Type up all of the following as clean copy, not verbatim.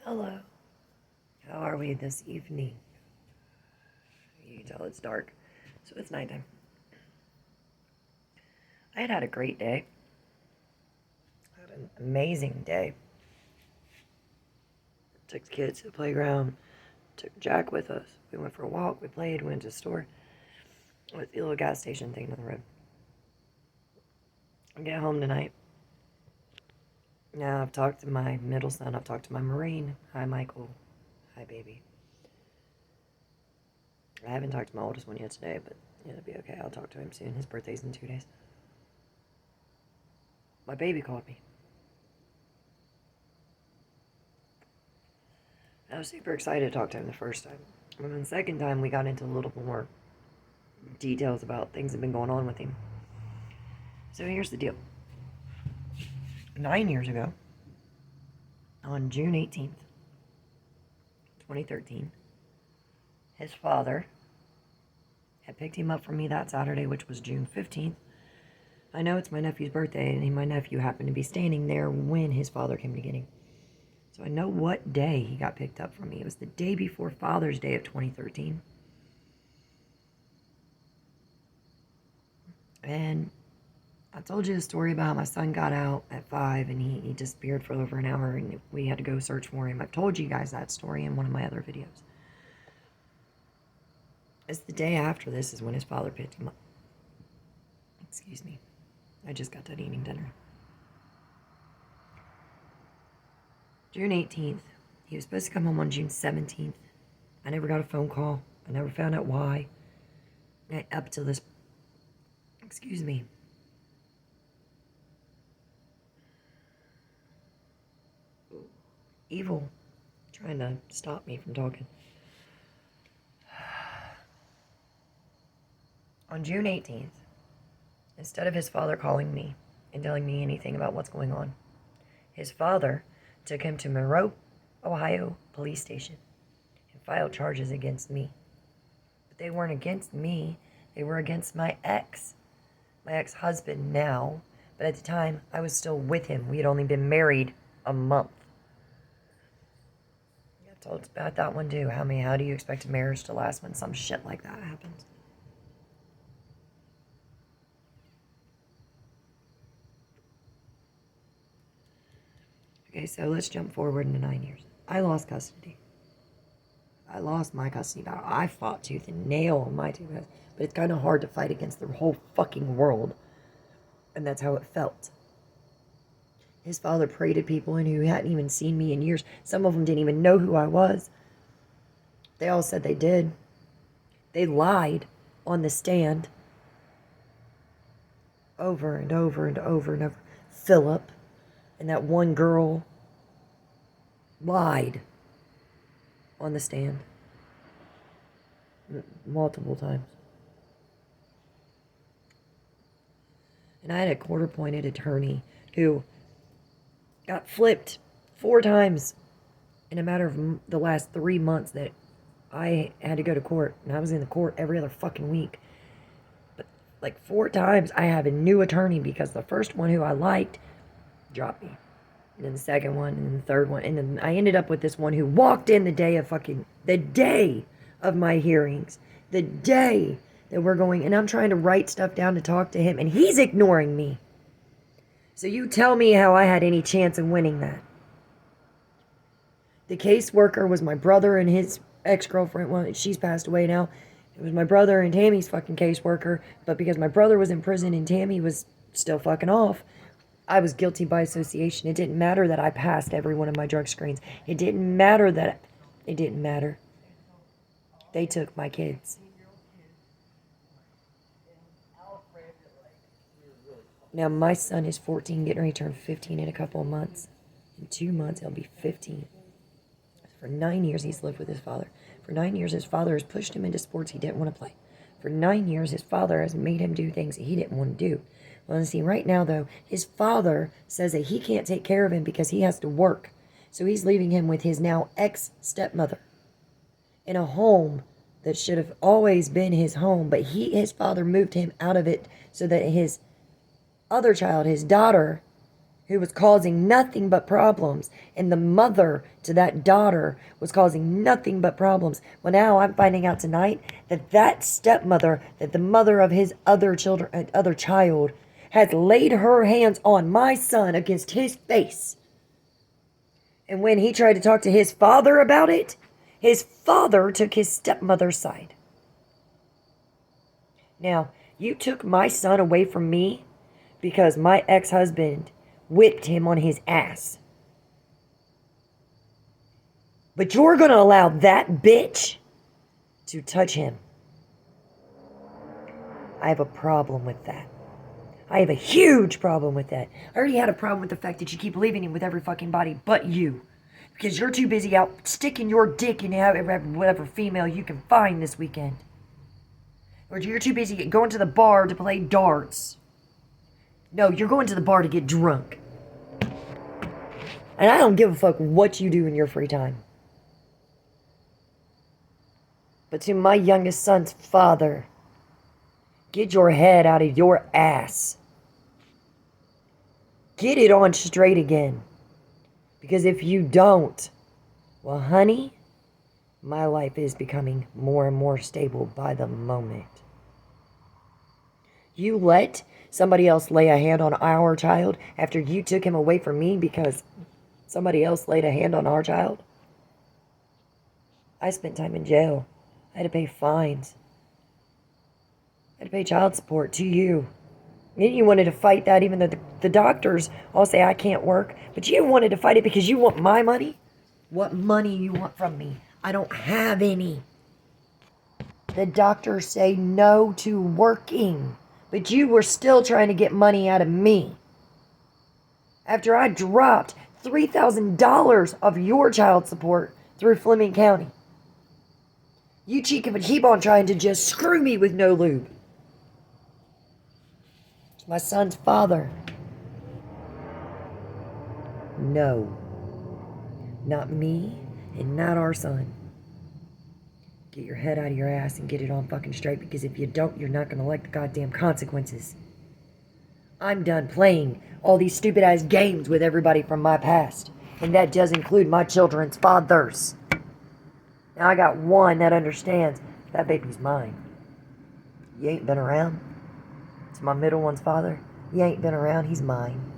Hello. How are we this evening? You can tell it's dark, so it's nighttime. I had a great day. I had an amazing day. Took the kids to the playground. Took Jack with us. We went for a walk. We played. Went to the store. Went to the little gas station thing on the road. I get home tonight. Now I've talked to my middle son. I've talked to my Marine. Hi, Michael. Hi, baby. I haven't talked to my oldest one yet today, but it'll be okay. I'll talk to him soon. His birthday's in 2 days. My baby called me. I was super excited to talk to him the first time. And then the second time, we got into a little more details about things that have been going on with him. So here's the deal. 9 years ago, on June 18th, 2013, his father had picked him up from me that Saturday, which was June 15th. I know it's my nephew's birthday, and my nephew happened to be standing there when his father came to get him. So I know what day he got picked up from me. It was the day before Father's Day of 2013. And I told you the story about how my son got out at 5 and he disappeared for over an hour and we had to go search for him. I've told you guys that story in one of my other videos. It's the day after this is when his father picked him up. Excuse me. I just got done eating dinner. June 18th. He was supposed to come home on June 17th. I never got a phone call. I never found out why. Up to this... Excuse me. Evil. Trying to stop me from talking. On June 18th, instead of his father calling me and telling me anything about what's going on, his father took him to Monroe, Ohio police station and filed charges against me. But they weren't against me. They were against my ex-husband now. But at the time, I was still with him. We had only been married a month. I told about that one too. How do you expect a marriage to last when some shit like that happens? Okay, so let's jump forward into 9 years. I lost custody. I lost my custody battle. I fought tooth and nail on my two guys, but it's kind of hard to fight against the whole fucking world. And that's how it felt. His father prayed to people and who hadn't even seen me in years. Some of them didn't even know who I was. They all said they did. They lied on the stand. Over and over and over and over. Philip and that one girl lied on the stand multiple times. And I had a court-appointed attorney who got flipped 4 times in a matter of the last 3 months that I had to go to court. And I was in the court every other fucking week. But like 4 times I have a new attorney because the first one who I liked dropped me. And then the second one, and then the third one. And then I ended up with this one who walked in the day of my hearings. The day that we're going, and I'm trying to write stuff down to talk to him, and he's ignoring me. So you tell me how I had any chance of winning that. The caseworker was my brother and his ex-girlfriend. Well, she's passed away now. It was my brother and Tammy's fucking caseworker. But because my brother was in prison and Tammy was still fucking off, I was guilty by association. It didn't matter that I passed every one of my drug screens. It didn't matter. They took my kids. Now, my son is 14, getting ready to turn 15 in a couple of months. In 2 months, he'll be 15. For 9 years, he's lived with his father. For 9 years, his father has pushed him into sports he didn't want to play. For 9 years, his father has made him do things that he didn't want to do. Well, see, right now, though, his father says that he can't take care of him because he has to work. So he's leaving him with his now ex-stepmother in a home that should have always been his home. But his father moved him out of it so that his other child, his daughter, who was causing nothing but problems, and the mother to that daughter was causing nothing but problems. Well, now I'm finding out tonight that that stepmother, that the mother of his other child, has laid her hands on my son against his face. And when he tried to talk to his father about it, his father took his stepmother's side. Now, you took my son away from me because my ex-husband whipped him on his ass. But you're going to allow that bitch to touch him. I have a problem with that. I have a huge problem with that. I already had a problem with the fact that you keep leaving him with every fucking body but you. Because you're too busy out sticking your dick in whatever female you can find this weekend. Or you're too busy going to the bar to play darts. No, you're going to the bar to get drunk. And I don't give a fuck what you do in your free time. But to my youngest son's father, get your head out of your ass. Get it on straight again. Because if you don't, well, honey, my life is becoming more and more stable by the moment. You let somebody else lay a hand on our child after you took him away from me because somebody else laid a hand on our child? I spent time in jail. I had to pay fines. I had to pay child support to you. And you wanted to fight that even though the doctors all say I can't work. But you wanted to fight it because you want my money? What money you want from me? I don't have any. The doctors say no to working. But you were still trying to get money out of me. After I dropped $3,000 of your child support through Fleming County. You keep on trying to just screw me with no lube. It's my son's father. No. Not me and not our son. Get your head out of your ass and get it on fucking straight, because if you don't, you're not going to like the goddamn consequences. I'm done playing all these stupid ass games with everybody from my past. And that does include my children's fathers. Now I got one that understands that baby's mine. You ain't been around. It's my middle one's father. You ain't been around. He's mine.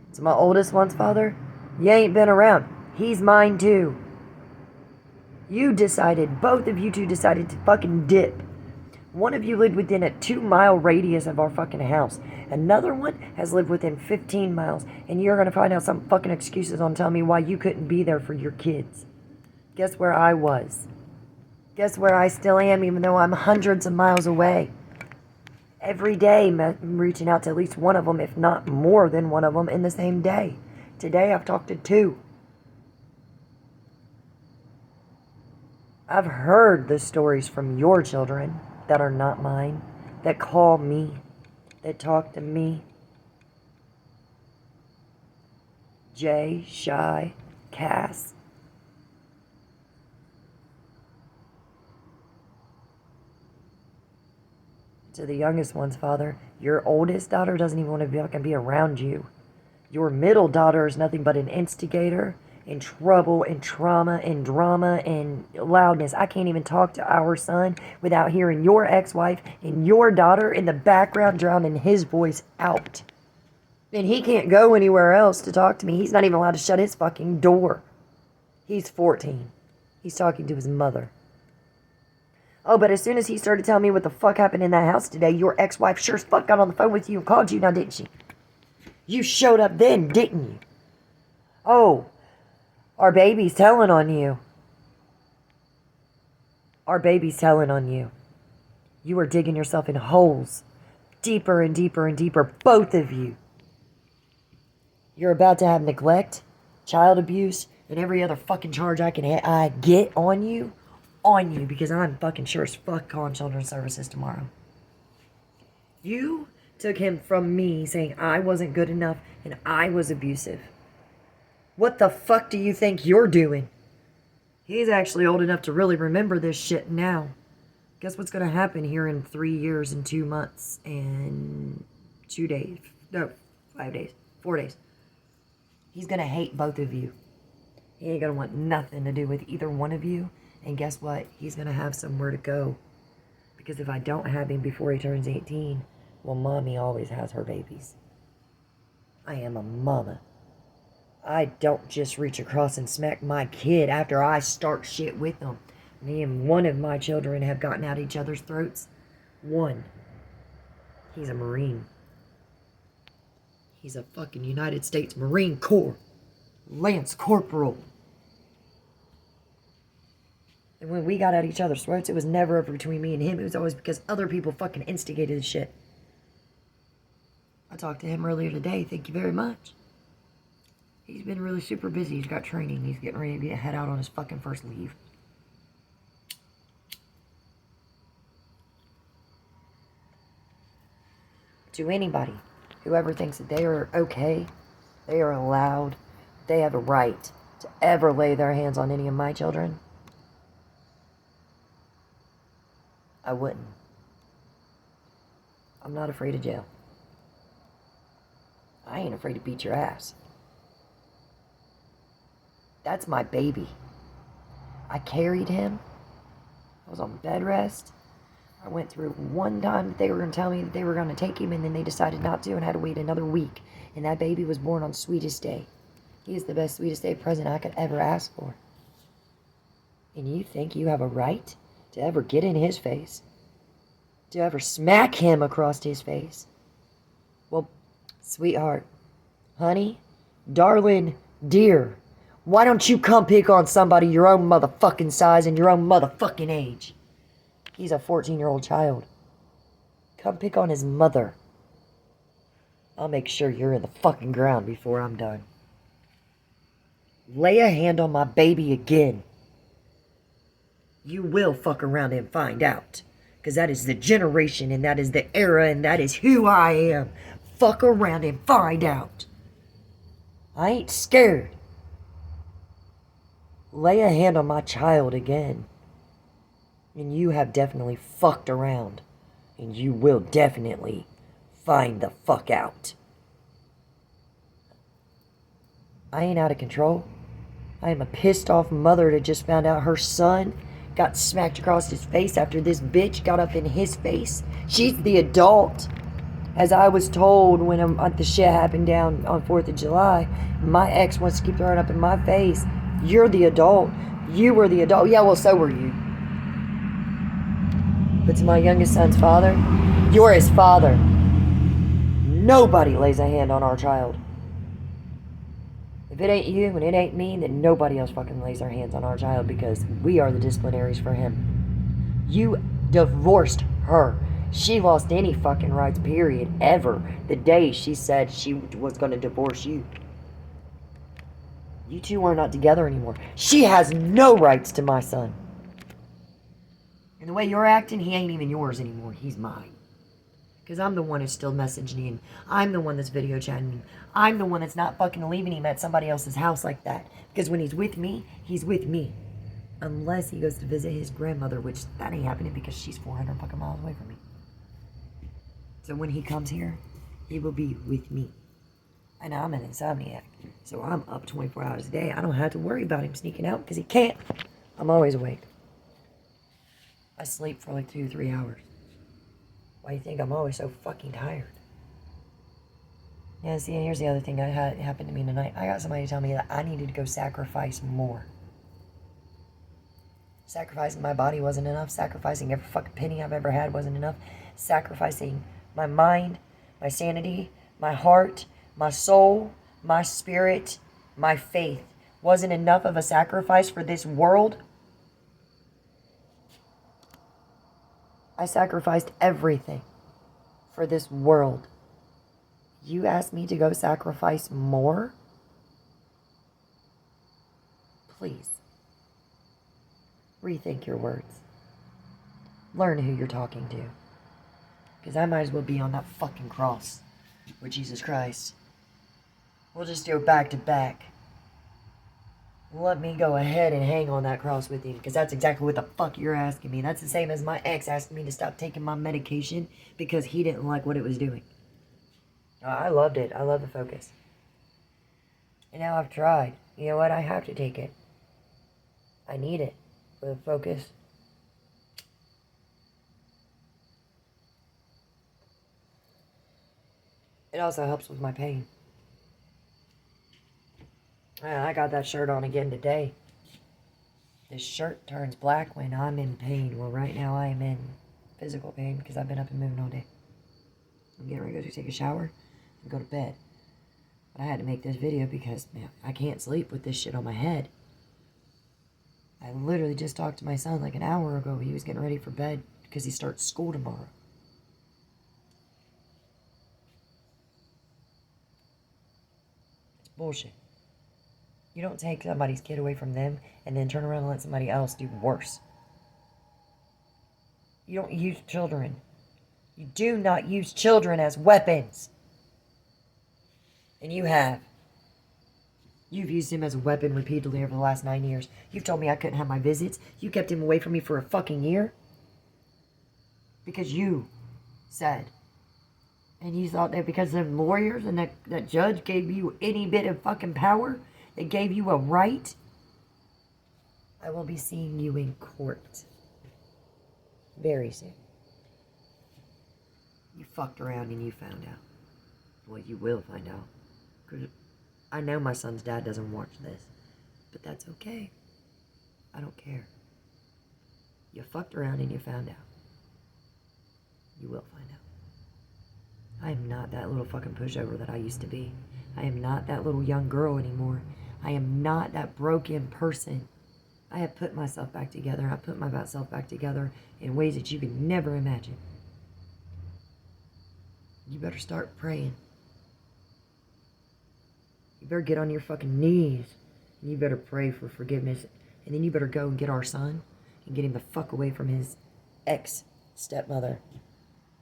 It's my oldest one's father. You ain't been around. He's mine too. Both of you two decided to fucking dip. One of you lived within a 2-mile radius of our fucking house. Another one has lived within 15 miles. And you're going to find out some fucking excuses on telling me why you couldn't be there for your kids. Guess where I was? Guess where I still am, even though I'm hundreds of miles away? Every day I'm reaching out to at least one of them, if not more than one of them, in the same day. Today I've talked to 2. I've heard the stories from your children that are not mine, that call me, that talk to me. Jay, Shy, Cass. To the youngest one's father, your oldest daughter doesn't even want to be around you. Your middle daughter is nothing but an instigator, and trouble, and trauma, and drama, and loudness. I can't even talk to our son without hearing your ex-wife and your daughter in the background drowning his voice out. And he can't go anywhere else to talk to me. He's not even allowed to shut his fucking door. He's 14. He's talking to his mother. Oh, but as soon as he started telling me what the fuck happened in that house today, your ex-wife sure as fuck got on the phone with you and called you now, didn't she? You showed up then, didn't you? Oh, our baby's telling on you. Our baby's telling on you. You are digging yourself in holes. Deeper and deeper and deeper, both of you. You're about to have neglect, child abuse, and every other fucking charge I get on you, because I'm fucking sure as fuck calling Children's Services tomorrow. You took him from me saying I wasn't good enough and I was abusive. What the fuck do you think you're doing? He's actually old enough to really remember this shit now. Guess what's going to happen here in 3 years and 2 months and 2 days? No, 5 days. 4 days. He's going to hate both of you. He ain't going to want nothing to do with either one of you. And guess what? He's going to have somewhere to go. Because if I don't have him before he turns 18, well, mommy always has her babies. I am a mama. I don't just reach across and smack my kid after I start shit with them. Me and one of my children have gotten at each other's throats. One. He's a Marine. He's a fucking United States Marine Corps Lance Corporal. And when we got at each other's throats, it was never ever between me and him. It was always because other people fucking instigated the shit. I talked to him earlier today. Thank you very much. He's been really super busy. He's got training. He's getting ready to head out on his fucking first leave. To anybody, whoever thinks that they are okay, they are allowed, they have a right to ever lay their hands on any of my children, I wouldn't. I'm not afraid of jail. I ain't afraid to beat your ass. That's my baby. I carried him. I was on bed rest. I went through one time that they were going to tell me that they were going to take him, and then they decided not to and had to wait another week. And that baby was born on Sweetest Day. He is the best Sweetest Day present I could ever ask for. And you think you have a right to ever get in his face? To ever smack him across his face? Well, sweetheart, honey, darling, dear, why don't you come pick on somebody your own motherfucking size and your own motherfucking age? He's a 14-year-old child. Come pick on his mother. I'll make sure you're in the fucking ground before I'm done. Lay a hand on my baby again. You will fuck around and find out. Because that is the generation, and that is the era, and that is who I am. Fuck around and find out. I ain't scared. Lay a hand on my child again. And you have definitely fucked around. And you will definitely find the fuck out. I ain't out of control. I am a pissed off mother that just found out her son got smacked across his face after this bitch got up in his face. She's the adult. As I was told when the shit happened down on 4th of July, my ex wants to keep throwing up in my face. You're the adult. You were the adult. Yeah, well, so were you. But to my youngest son's father, you're his father. Nobody lays a hand on our child. If it ain't you and it ain't me, then nobody else fucking lays their hands on our child because we are the disciplinaries for him. You divorced her. She lost any fucking rights, period, ever, the day she said she was going to divorce you. You two are not together anymore. She has no rights to my son. And the way you're acting, he ain't even yours anymore. He's mine. Because I'm the one who's still messaging him. I'm the one that's video chatting him. I'm the one that's not fucking leaving him at somebody else's house like that. Because when he's with me, he's with me. Unless he goes to visit his grandmother, which that ain't happening because she's 400 fucking miles away from me. So when he comes here, he will be with me. And I'm an insomniac. So I'm up 24 hours a day. I don't have to worry about him sneaking out because he can't. I'm always awake. I sleep for like 2-3 hours. Why do you think I'm always so fucking tired? Yeah, see, here's the other thing that happened to me tonight. I got somebody to tell me that I needed to go sacrifice more. Sacrificing my body wasn't enough. Sacrificing every fucking penny I've ever had wasn't enough. Sacrificing my mind, my sanity, my heart, my soul, my spirit, my faith wasn't enough of a sacrifice for this world. I sacrificed everything for this world. You asked me to go sacrifice more? Please. Rethink your words. Learn who you're talking to. Because I might as well be on that fucking cross with Jesus Christ. We'll just do it back to back. Let me go ahead and hang on that cross with you, because that's exactly what the fuck you're asking me. That's the same as my ex asking me to stop taking my medication because he didn't like what it was doing. I loved it. I love the focus. And now I've tried. You know what? I have to take it. I need it for the focus. It also helps with my pain. I got that shirt on again today. This shirt turns black when I'm in pain. Well, right now I am in physical pain because I've been up and moving all day. I'm getting ready to go take a shower and go to bed. But I had to make this video because, man, I can't sleep with this shit on my head. I literally just talked to my son like an hour ago. He was getting ready for bed because he starts school tomorrow. It's bullshit. You don't take somebody's kid away from them and then turn around and let somebody else do worse. You don't use children. You do not use children as weapons. And you have. You've used him as a weapon repeatedly over the last 9 years. You've told me I couldn't have my visits. You kept him away from me for a fucking year. Because you said. And you thought that because the lawyers and that judge gave you any bit of fucking power, they gave you a right. I will be seeing you in court. Very soon. You fucked around and you found out. Well, you will find out. Because I know my son's dad doesn't watch this. But that's okay. I don't care. You fucked around and you found out. You will find out. I am not that little fucking pushover that I used to be. I am not that little young girl anymore. I am not that broken person. I have put myself back together. I put myself back together in ways that you could never imagine. You better start praying. You better get on your fucking knees. And you better pray for forgiveness. And then you better go and get our son and get him the fuck away from his ex-stepmother.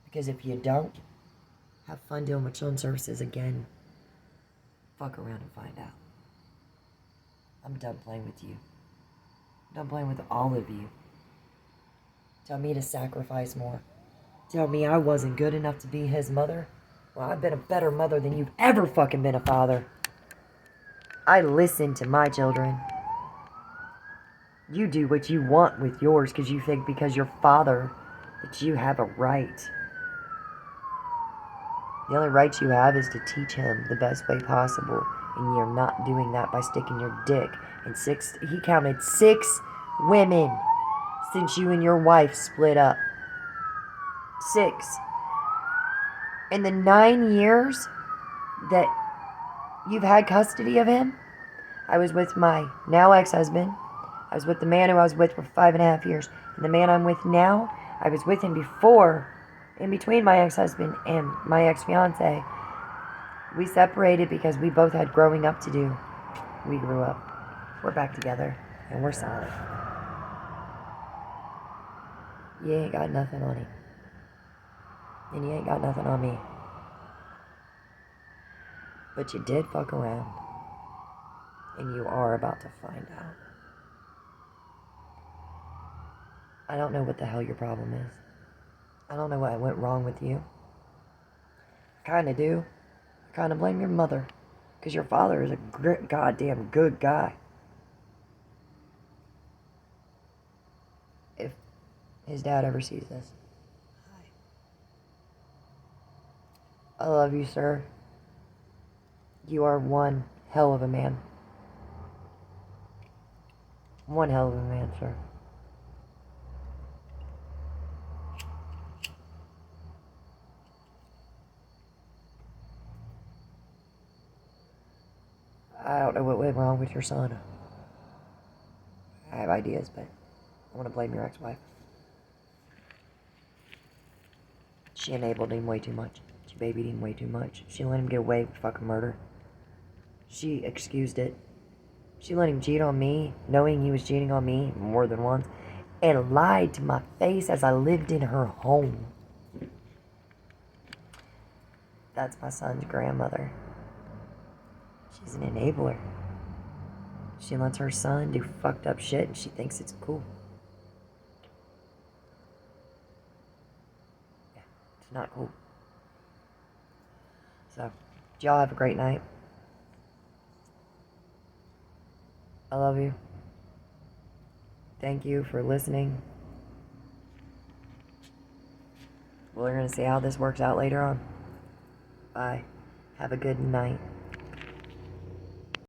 Because if you don't, have fun dealing with children's services again. Fuck around and find out. I'm done playing with you. I'm done playing with all of you. Tell me to sacrifice more. Tell me I wasn't good enough to be his mother. Well, I've been a better mother than you've ever fucking been a father. I listen to my children. You do what you want with yours because you think because you're father that you have a right. The only right you have is to teach him the best way possible. And you're not doing that by sticking your dick in he counted 6 women since you and your wife split up. 6. In the 9 years that you've had custody of him, I was with my now ex-husband. I was with the man who I was with for 5.5 years. And the man I'm with now, I was with him before, in between my ex-husband and my ex-fiance. We separated because we both had growing up to do. We grew up. We're back together. And we're solid. You ain't got nothing on him. And you ain't got nothing on me. But you did fuck around. And you are about to find out. I don't know what the hell your problem is. I don't know what went wrong with you. I kinda do. I kinda blame your mother. Because your father is a goddamn good guy. If his dad ever sees this. I love you, sir. You are one hell of a man. One hell of a man, sir. I don't know what went wrong with your son. I have ideas, but I want to blame your ex-wife. She enabled him way too much. She babied him way too much. She let him get away with fucking murder. She excused it. She let him cheat on me, knowing he was cheating on me more than once, and lied to my face as I lived in her home. That's my son's grandmother. She's an enabler. She lets her son do fucked up shit and she thinks it's cool. Yeah, it's not cool. So, y'all have a great night. I love you. Thank you for listening. We're going to see how this works out later on. Bye. Have a good night.